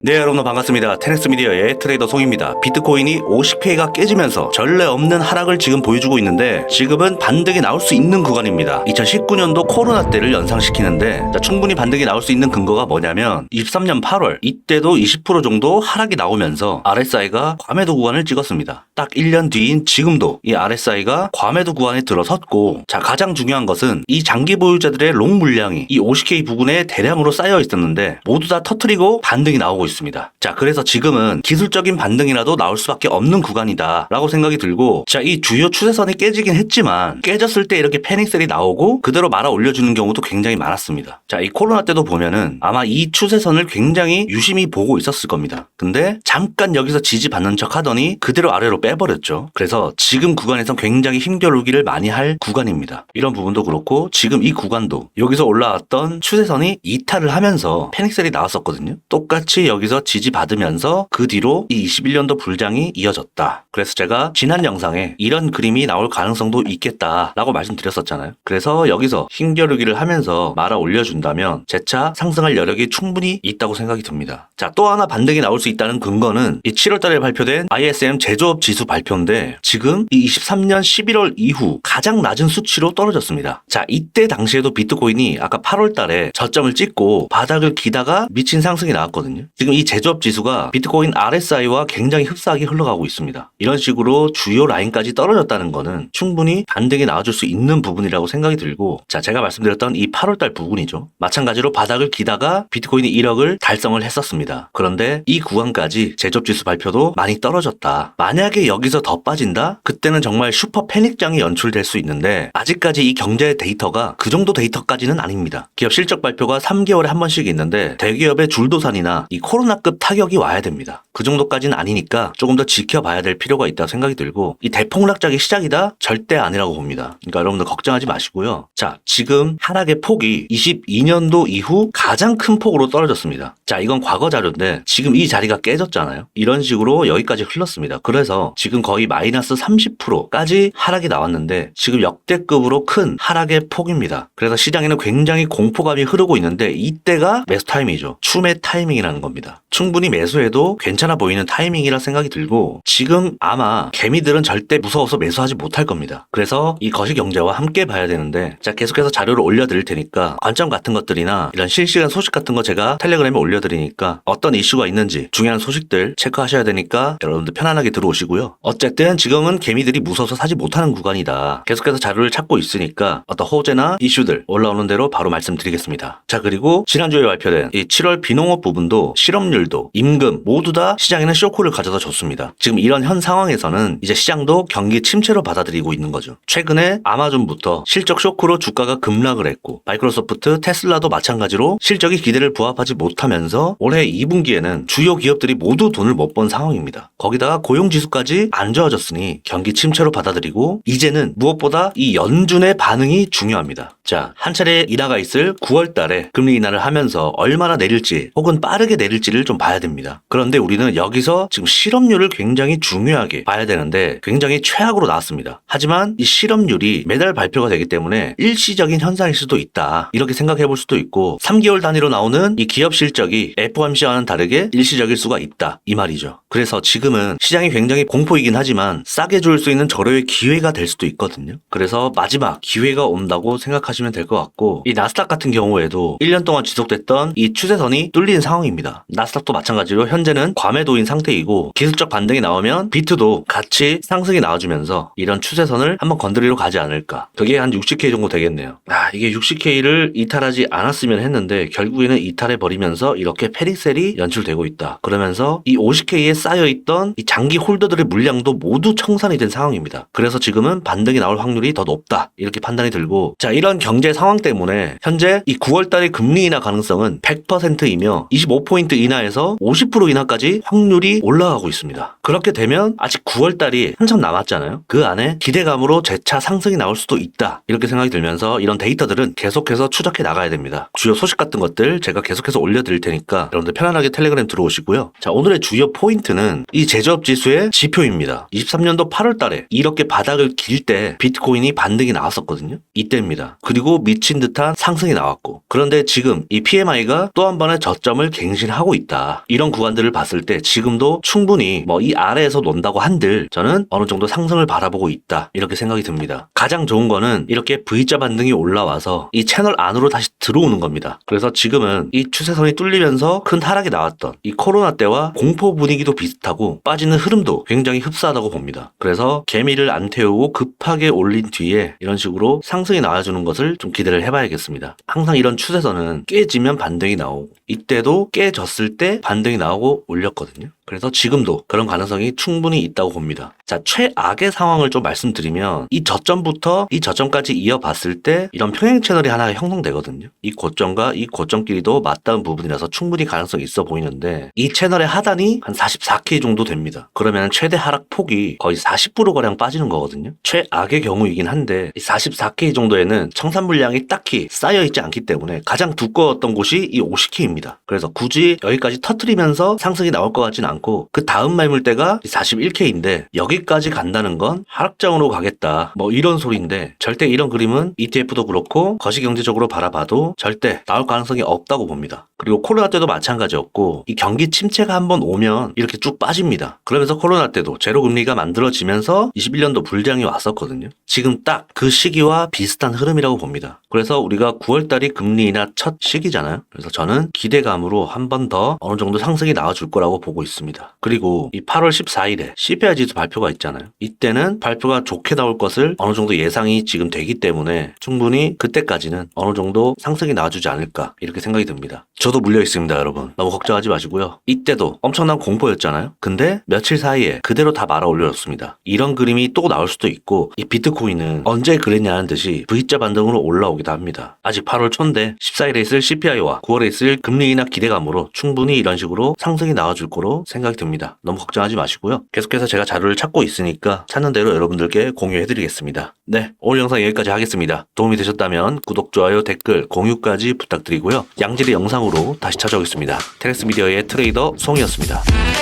네, 여러분 반갑습니다. 테넥스 미디어의 트레이더 송입니다. 비트코인이 50K가 깨지면서 전례 없는 하락을 지금 보여주고 있는데 지금은 반등이 나올 수 있는 구간입니다. 2019년도 코로나 때를 연상시키는데 충분히 반등이 나올 수 있는 근거가 뭐냐면 23년 8월 이때도 20% 정도 하락이 나오면서 RSI가 과매도 구간을 찍었습니다. 딱 1년 뒤인 지금도 이 RSI가 과매도 구간에 들어섰고, 자, 가장 중요한 것은 이 장기 보유자들의 롱 물량이 이 50K 부근에 대량으로 쌓여 있었는데 모두 다 터트리고 반등이 나오고 있습니다. 자, 그래서 지금은 기술적인 반등이라도 나올 수밖에 없는 구간이다 라고 생각이 들고, 자, 이 주요 추세선이 깨지긴 했지만 깨졌을 때 이렇게 패닉셀이 나오고 그대로 말아 올려주는 경우도 굉장히 많았습니다. 자, 이 코로나 때도 보면은 아마 이 추세선을 굉장히 유심히 보고 있었을 겁니다. 근데 잠깐 여기서 지지받는 척 하더니 그대로 아래로 빼버렸죠. 그래서 지금 구간에선 굉장히 힘겨루기를 많이 할 구간입니다. 이런 부분도 그렇고 지금 이 구간도 여기서 올라왔던 추세선이 이탈을 하면서 패닉셀이 나왔었거든요. 똑같이 여기서 지지받으면서 그 뒤로 이 21년도 불장이 이어졌다. 그래서 제가 지난 영상에 이런 그림이 나올 가능성도 있겠다라고 말씀드렸었잖아요. 그래서 여기서 힘겨루기를 하면서 말아 올려준다면 재차 상승할 여력이 충분히 있다고 생각이 듭니다. 자, 또 하나 반등이 나올 수 있다는 근거는 이 7월달에 발표된 ISM 제조업 지수 발표인데 지금 이 23년 11월 이후 가장 낮은 수치로 떨어졌습니다. 자, 이때 당시에도 비트코인이 아까 8월달에 저점을 찍고 바닥을 기다가 미친 상승이 나왔거든요. 지금 이 제조업 지수가 비트코인 RSI와 굉장히 흡사하게 흘러가고 있습니다. 이런 식으로 주요 라인까지 떨어졌다는 거는 충분히 반등이 나와줄 수 있는 부분이라고 생각이 들고, 자, 제가 말씀드렸던 이 8월달 부분이죠. 마찬가지로 바닥을 기다가 비트코인이 1억을 달성을 했었습니다. 그런데 이 구간까지 제조업 지수 발표도 많이 떨어졌다. 만약에 여기서 더 빠진다? 그때는 정말 슈퍼 패닉장이 연출될 수 있는데 아직까지 이 경제 데이터가 그 정도 데이터까지는 아닙니다. 기업 실적 발표가 3개월에 한 번씩 있는데 대기업의 줄도산이나 이 코로나급 타격이 와야 됩니다. 그 정도까지는 아니니까 조금 더 지켜봐야 될 필요가 있다고 생각이 들고, 이 대폭락작의 시작이다? 절대 아니라고 봅니다. 그러니까 여러분들 걱정하지 마시고요. 자, 지금 하락의 폭이 22년도 이후 가장 큰 폭으로 떨어졌습니다. 자, 이건 과거 자료인데 지금 이 자리가 깨졌잖아요. 이런 식으로 여기까지 흘렀습니다. 그래서 지금 거의 마이너스 30%까지 하락이 나왔는데 지금 역대급으로 큰 하락의 폭입니다. 그래서 시장에는 굉장히 공포감이 흐르고 있는데 이때가 매수 타이밍이죠. 추매 타이밍이라는 겁니다. 충분히 매수해도 괜찮아 보이는 타이밍이라 생각이 들고, 지금 아마 개미들은 절대 무서워서 매수하지 못할 겁니다. 그래서 이 거시경제와 함께 봐야 되는데, 자, 계속해서 자료를 올려드릴 테니까 관점 같은 것들이나 이런 실시간 소식 같은 거 제가 텔레그램에 올려드리니까 어떤 이슈가 있는지 중요한 소식들 체크하셔야 되니까 여러분들 편안하게 들어오시고요. 어쨌든 지금은 개미들이 무서워서 사지 못하는 구간이다. 계속해서 자료를 찾고 있으니까 어떤 호재나 이슈들 올라오는 대로 바로 말씀드리겠습니다. 자, 그리고 지난주에 발표된 이 7월 비농업 부분도 실업률도 임금 모두 다 시장에는 쇼크를 가져다 줬습니다. 지금 이런 현 상황에서는 이제 시장도 경기 침체로 받아들이고 있는 거죠. 최근에 아마존부터 실적 쇼크로 주가가 급락을 했고, 마이크로소프트, 테슬라도 마찬가지로 실적이 기대를 부합하지 못하면서 올해 2분기에는 주요 기업들이 모두 돈을 못 번 상황입니다. 거기다가 고용지수까지 안 좋아졌으니 경기 침체로 받아들이고, 이제는 무엇보다 이 연준의 반응이 중요합니다. 자, 한 차례 인하가 있을 9월 달에 금리 인하를 하면서 얼마나 내릴지 혹은 빠르게 내릴지를 좀 봐야 됩니다. 그런데 우리는 여기서 지금 실업률을 굉장히 중요하게 봐야 되는데 굉장히 최악으로 나왔습니다. 하지만 이 실업률이 매달 발표가 되기 때문에 일시적인 현상일 수도 있다, 이렇게 생각해 볼 수도 있고, 3개월 단위로 나오는 이 기업 실적이 FOMC와는 다르게 일시적일 수가 있다, 이 말이죠. 그래서 지금은 시장이 굉장히 공포이긴 하지만 싸게 줄 수 있는 절호의 기회가 될 수도 있거든요. 그래서 마지막 기회가 온다고 생각하시면 될 것 같고, 이 나스닥 같은 경우에도 1년 동안 지속됐던 이 추세선이 뚫린 상황입니다. 나스닥도 마찬가지로 현재는 과매도인 상태이고, 기술적 반등이 나오면 비트도 같이 상승이 나와주면서 이런 추세선을 한번 건드리러 가지 않을까. 그게 한 60K 정도 되겠네요. 이게 60K를 이탈하지 않았으면 했는데 결국에는 이탈해버리면서 이렇게 패닉셀이 연출되고 있다. 그러면서 이 50K에 쌓여있던 이 장기 홀더들의 물량도 모두 청산이 된 상황입니다. 그래서 지금은 반등이 나올 확률이 더 높다, 이렇게 판단이 들고, 자, 이런 경제 상황 때문에 현재 이 9월달의 금리 인하 가능성은 100%이며 25포인트 인하에서 50% 인하까지 확률이 올라가고 있습니다. 그렇게 되면 아직 9월달이 한참 남았잖아요. 그 안에 기대감으로 재차 상승이 나올 수도 있다, 이렇게 생각이 들면서 이런 데이터들은 계속해서 추적해 나가야 됩니다. 주요 소식 같은 것들 제가 계속해서 올려드릴 테니까 여러분들 편안하게 텔레그램 들어오시고요. 자, 오늘의 주요 포인트는 이 제조업 지수의 지표입니다. 23년도 8월 달에 이렇게 바닥을 길 때 비트코인이 반등이 나왔었거든요. 이때입니다. 그리고 미친 듯한 상승이 나왔고, 그런데 지금 이 PMI가 또 한 번의 저점을 갱신하고 하고 있다. 이런 구간들을 봤을 때 지금도 충분히 뭐 이 아래에서 논다고 한들 저는 어느 정도 상승을 바라보고 있다. 이렇게 생각이 듭니다. 가장 좋은 거는 이렇게 V자 반등이 올라와서 이 채널 안으로 다시 들어오는 겁니다. 그래서 지금은 이 추세선이 뚫리면서 큰 하락이 나왔던 이 코로나 때와 공포 분위기도 비슷하고 빠지는 흐름도 굉장히 흡사하다고 봅니다. 그래서 개미를 안 태우고 급하게 올린 뒤에 이런 식으로 상승이 나와주는 것을 좀 기대를 해봐야겠습니다. 항상 이런 추세선은 깨지면 반등이 나오고 이때도 깨졌을 때 반등이 나오고 올렸거든요. 그래서 지금도 그런 가능성이 충분히 있다고 봅니다. 자, 최악의 상황을 좀 말씀드리면 이 저점부터 이 저점까지 이어봤을 때 이런 평행 채널이 하나 형성되거든요. 이 고점과 이 고점끼리도 맞닿은 부분이라서 충분히 가능성이 있어 보이는데 이 채널의 하단이 한 44K 정도 됩니다. 그러면 최대 하락 폭이 거의 40%가량 빠지는 거거든요. 최악의 경우이긴 한데 이 44K 정도에는 청산 물량이 딱히 쌓여있지 않기 때문에 가장 두꺼웠던 곳이 이 50K입니다. 그래서 굳이 여기까지 터트리면서 상승이 나올 것 같지는 않고 그 다음 매물대가 41K인데 여기까지 간다는 건 하락장으로 가겠다 뭐 이런 소리인데 절대 이런 그림은 ETF도 그렇고 거시경제적으로 바라봐도 절대 나올 가능성이 없다고 봅니다. 그리고 코로나 때도 마찬가지였고 이 경기 침체가 한번 오면 이렇게 쭉 빠집니다. 그러면서 코로나 때도 제로금리가 만들어지면서 21년도 불장이 왔었거든요. 지금 딱 그 시기와 비슷한 흐름이라고 봅니다. 그래서 우리가 9월달이 금리 인하 첫 시기잖아요. 그래서 저는 기대감으로 한 번 더 어느 정도 상승이 나와줄 거라고 보고 있습니다. 그리고 이 8월 14일에 CPI 지수 발표가 있잖아요. 이때는 발표가 좋게 나올 것을 어느 정도 예상이 지금 되기 때문에 충분히 그때까지는 어느 정도 상승이 나와주지 않을까 이렇게 생각이 듭니다. 저도 물려 있습니다, 여러분. 너무 걱정하지 마시고요. 이때도 엄청난 공포였잖아요. 근데 며칠 사이에 그대로 다 말아 올려졌습니다. 이런 그림이 또 나올 수도 있고 이 비트코인은 언제 그랬냐는 듯이 V자 반등으로 올라오기도 합니다. 아직 8월 초인데 14일에 있을 CPI와 9월에 있을 금리 인하 기대감으로 충분히 이런 식으로 상승이 나와줄 거로 생각이 듭니다. 너무 걱정하지 마시고요. 계속해서 제가 자료를 찾고 있으니까 찾는 대로 여러분들께 공유해드리겠습니다. 네, 오늘 영상 여기까지 하겠습니다. 도움이 되셨다면 구독, 좋아요, 댓글, 공유까지 부탁드리고요. 양질의 영상으로 다시 찾아오겠습니다. 테렉스 미디어의 트레이더 송이었습니다.